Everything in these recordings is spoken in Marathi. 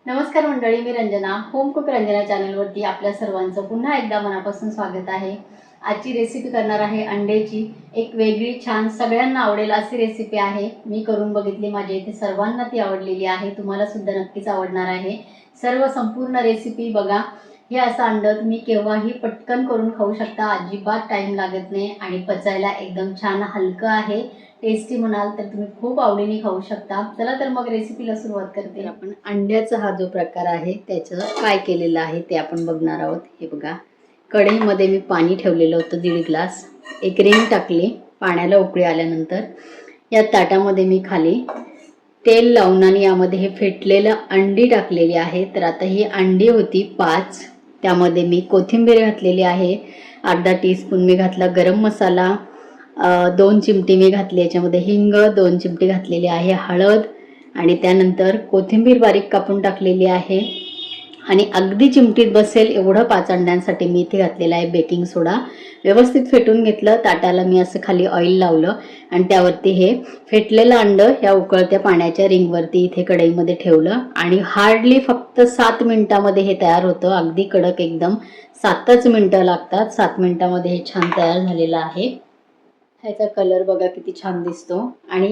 नमस्कार मंडळी, मी रंजना होमकुक रंजना चॅनलवरती आपल्या सर्वांचं पुन्हा एकदा मनापासून स्वागत आहे। आजची रेसिपी करणार आहे अंड्याची। एक वेगळी छान सगळ्यांना आवडेल अशी रेसिपी आहे। मी करून बघितली, माझ्या इथे सर्वांना ती आवडलेली आहे। तुम्हाला सुद्धा नक्कीच आवडणार आहे। सर्व संपूर्ण रेसिपी बघा। हे असं अंड तुम्ही केव्हाही पटकन करून खाऊ शकता, अजिबात टाइम लागत नाही आणि पचायला एकदम छान हलकं आहे। टेस्टी म्हणाल तर तुम्ही खूप आवडीने खाऊ शकता। चला तर मग रेसिपीला सुरुवात करते। आपण अंड्याचा हा जो प्रकार आहे त्याचं काय केलेलं आहे ते आपण बघणार आहोत। हे बघा, कढईमध्ये मी पाणी ठेवलेलं होतं 1.5 ग्लास, एक रिंग टाकली। पाण्याला उकळी आल्यानंतर या ताटामध्ये मी खाली तेल लावून आणि यामध्ये हे फेटलेलं अंडी टाकलेली आहे। तर आता ही अंडी होती 5, त्यामध्ये मी कोथिंबीर घातलेली आहे, अर्धा टीस्पून मी घातला गरम मसाला, 2 चिमटी मी घातली, याच्यामध्ये हिंग 2 चिमटी घातलेली आहे, हळद आणि त्यानंतर कोथिंबीर बारीक कापून टाकलेली आहे आणि अगदी चिमटीत बसेल एवढं 5 अंड्यांसाठी मी इथे घातलेला आहे बेकिंग सोडा। व्यवस्थित फेटून घेतलं। ताटाला मी असं खाली ऑइल लावलं आणि त्यावरती हे फेटलेलं अंड या उकळत्या पाण्याच्या रिंगवरती इथे कढईमध्ये ठेवलं आणि हार्डली फक्त 7 मिनिटांमध्ये हे तयार होतं। अगदी कडक एकदम 7च मिनिटं लागतात। 7 मिनिटांमध्ये हे छान तयार झालेलं आहे। ह्याचा कलर बघा किती छान दिसतो आणि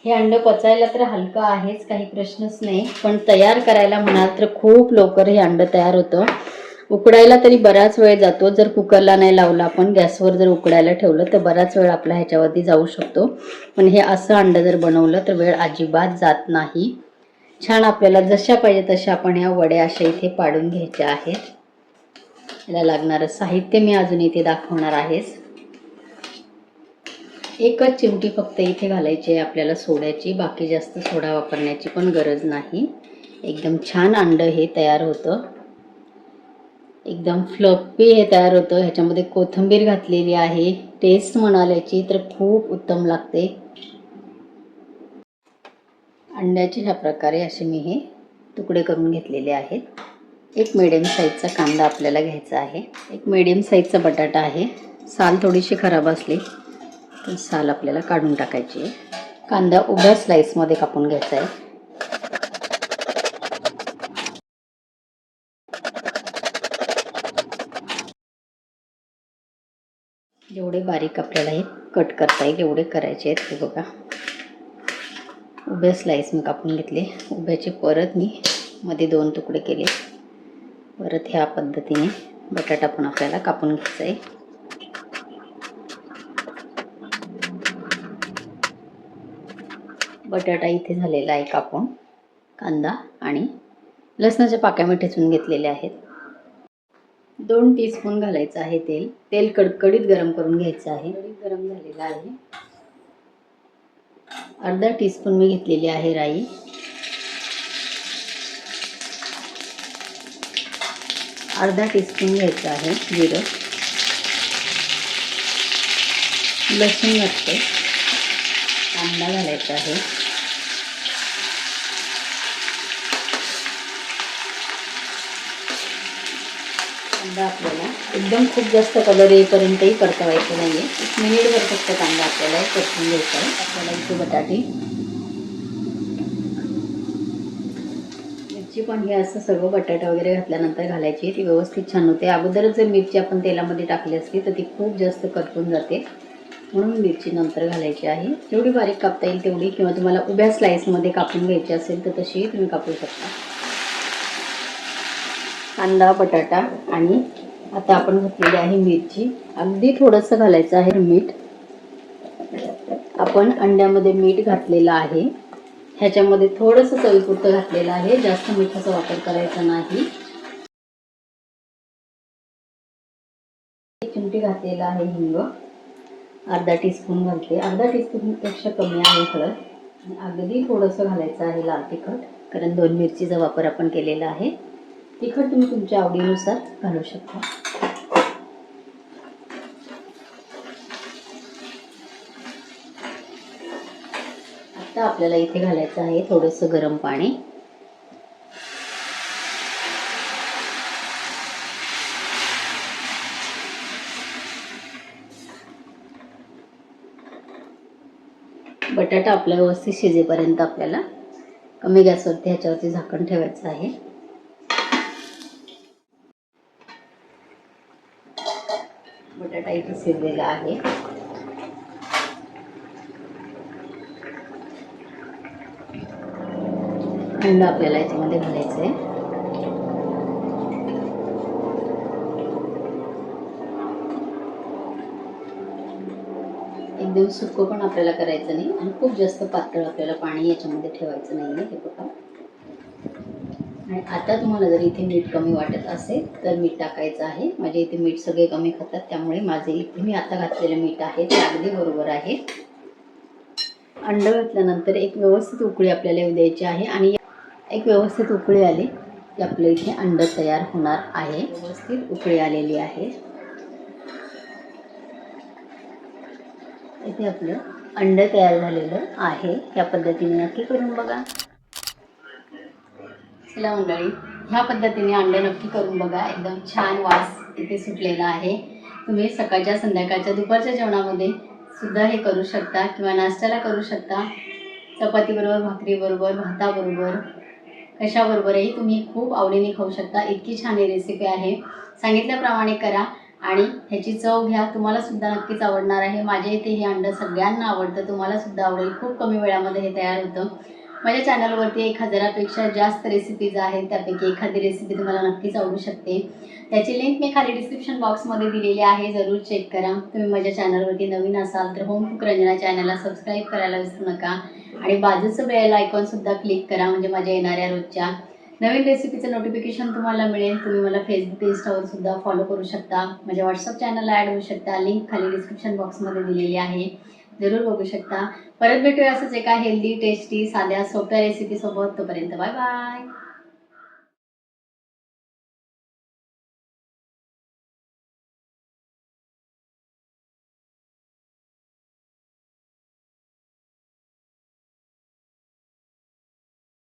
हे अंड पचायला तर हलका आहेच, काही प्रश्नच नाही, पण तयार करायला म्हणाल तर खूप लवकर हे अंड तयार होतं। उकडायला तरी बराच वेळ जातो। जर कुकरला नाही लावला आपण, गॅसवर जर उकडायला ठेवलं तर बराच वेळ आपला ह्याच्यावरती जाऊ शकतो, पण हे असं अंड जर बनवलं तर वेळ अजिबात जात नाही। छान आपल्याला जशा पाहिजे तशा आपण ह्या वड्या अशा इथे पाडून घ्यायच्या आहेत। याला लागणारं साहित्य मी अजून इथे दाखवणार आहे। एकच चिमटी फक्त इथे घालायची आहे आपल्याला सोड्याची, बाकी जास्त सोडा वापरण्याची पण गरज नाही। एकदम छान अंड हे तयार होतं, एकदम फ्लफी हे तयार होतं। ह्याच्यामध्ये कोथिंबीर घातलेली आहे, टेस्ट म्हणाल याची तर खूप उत्तम लागते। अंड्याचे ह्या प्रकारे असे मी हे तुकडे करून घेतलेले आहेत। एक मीडियम साईजचा कांदा आपल्याला घ्यायचा आहे, एक मीडियम साईजचा बटाटा आहे। साल थोडीशी खराब असली तर साल आपल्याला काढून टाकायची आहे। कांदा उभ्या स्लाइसमध्ये कापून घ्यायचा आहे। जेवढे बारीक आपल्याला हे कट करता येईल एवढे करायचे आहेत। हे बघा, उभ्या स्लाइस मी कापून घेतले। उभ्याचे परत मी मध्ये 2 तुकडे केले। परत ह्या पद्धतीने बटाटा पण आपल्याला कापून घ्यायचा आहे। बटाटा इथे झालेला आहे कापून। कांदा आणि लसणाच्या पाकळ्या मी ठेचून घेतलेल्या आहेत। 2 टीस्पून घालायचं आहे तेल। तेल कडकडीत गरम करून घ्यायचं आहे। गरम झालेलं आहे। अर्धा टीस्पून मी घेतलेली आहे राई, अर्धा टीस्पून घ्यायचं आहे जिरं, लसूण घालते, कांदा घालायचा आहे, कांदा आपल्याला एकदम खूप जास्त कलर येईपर्यंतही परतवायचं नाही आहे। 1 मिनिटभर फक्त कांदा आपल्याला परतून घ्यायचा आहे। आपल्याला इथे बटाटे, मिरची पण हे असं सर्व बटाटा वगैरे घातल्यानंतर घालायची, ती व्यवस्थित छान होते। अगोदरच जर मिरची आपण तेलामध्ये टाकली असली तर ती खूप जास्त करपून जाते, म्हणून मिरची नंतर घालायची आहे। जेवढी बारीक कापता येईल तेवढी, किंवा तुम्हाला उभ्या स्लाइसमध्ये कापून घ्यायची असेल तर तशीही तुम्ही कापू शकता। कांदा, बटाटा आणि आता आपण घातलेली आहे मिरची, अगदी थोडंसं घालायचं आहे मीठ। आपण अंड्यामध्ये मीठ घातलेलं आहे, ह्याच्यामध्ये थोडंसं चवीपुरतं घातलेलं आहे, जास्त मिठाचा वापर करायचा नाही। 1 चिमटी घातलेला आहे हिंग, अर्धा टीस्पून घालते, अर्धा टीस्पूनपेक्षा कमी आहे हळद, आणि अगदी थोडंसं घालायचं आहे लाल तिखट, कारण 2 मिरचीचा वापर आपण केलेला आहे। तिखट तुम्ही तुमच्या आवडीनुसार घालू शकता। आता आपल्याला इथे घालायचं आहे थोडंसं गरम पाणी। बटाटा आपला व्यवस्थित शिजेपर्यंत आपल्याला कमी गॅसवरती ह्याच्यावरती झाकण ठेवायचं आहे। बटाटा इथे शिजलेला आहे. अंड आपल्याला याच्यामध्ये घालायचं आहे. एकदम सुकं पण आपल्याला करायचं नाही आणि खूप जास्त पातळ आपल्याला पाणी याच्यामध्ये ठेवायचं नाही आहे. हे बघा. आणि आता तुम्हाला जर इथे मीठ कमी वाटत असेल तर मीठ टाकायचं आहे. माझे इथे मीठ सगळे कमी खातात, त्यामुळे माझे इथे मी आता घातलेलं मीठ आहे ते अगदी बरोबर आहे. अंड घातल्यानंतर एक व्यवस्थित उकळी आपल्याला येऊ द्यायची आहे आणि एक व्यवस्थित उकळी आली की आपल्या इथे अंड तयार होणार आहे. व्यवस्थित उकळी आलेली आहे. इथे आपलं अंड तयार झालेलं आहे. या पद्धतीने नक्की करून बघा. चला मंडळी, ह्या पद्धतीने अंड नक्की करून बघा. एकदम छान वास इथे सुटलेला आहे. तुम्ही सकाळच्या, संध्याकाळच्या, दुपारच्या जेवणामध्ये सुद्धा हे करू शकता किंवा नाश्त्याला करू शकता. चपातीबरोबर, भाकरीबरोबर, भाताबरोबर, कशाबरोबरही तुम्ही खूप आवडीने खाऊ शकता. इतकी छान ही रेसिपी आहे. सांगितल्याप्रमाणे करा आणि ह्याची चव घ्या. तुम्हाला सुद्धा नक्कीच आवडणार आहे. माझ्या इथे हे अंड सगळ्यांना आवडतं, तुम्हाला सुद्धा आवडेल. खूप कमी वेळामध्ये हे तयार होतं. माझ्या चॅनलवरती 1000पेक्षा जास्त रेसिपीज आहेत. त्यापैकी एखादी रेसिपी तुम्हाला नक्कीच आवडू शकते. त्याची लिंक मी खाली डिस्क्रिप्शन बॉक्समध्ये दिलेली आहे, जरूर चेक करा. तुम्ही माझ्या चॅनलवरती नवीन असाल तर होम कुक रंजना चॅनलला सबस्क्राईब करायला विसरू नका आणि बाजूचं बेल आयकॉनसुद्धा क्लिक करा, म्हणजे माझ्या येणाऱ्या रोजच्या नवीन रेसिपीचं नोटिफिकेशन तुम्हाला मिळेल. तुम्ही मला फेसबुक, इंस्टावर सुद्धा फॉलो करू शकता. माझ्या व्हॉट्सअप चॅनलला ॲड होऊ शकता. लिंक खाली डिस्क्रिप्शन बॉक्समध्ये दिलेली आहे, जरूर बघू शकता. परत भेटूया असंच एका हेल्दी, टेस्टी, साध्या, सोप्या रेसिपीसोबत. तोपर्यंत बाय बाय.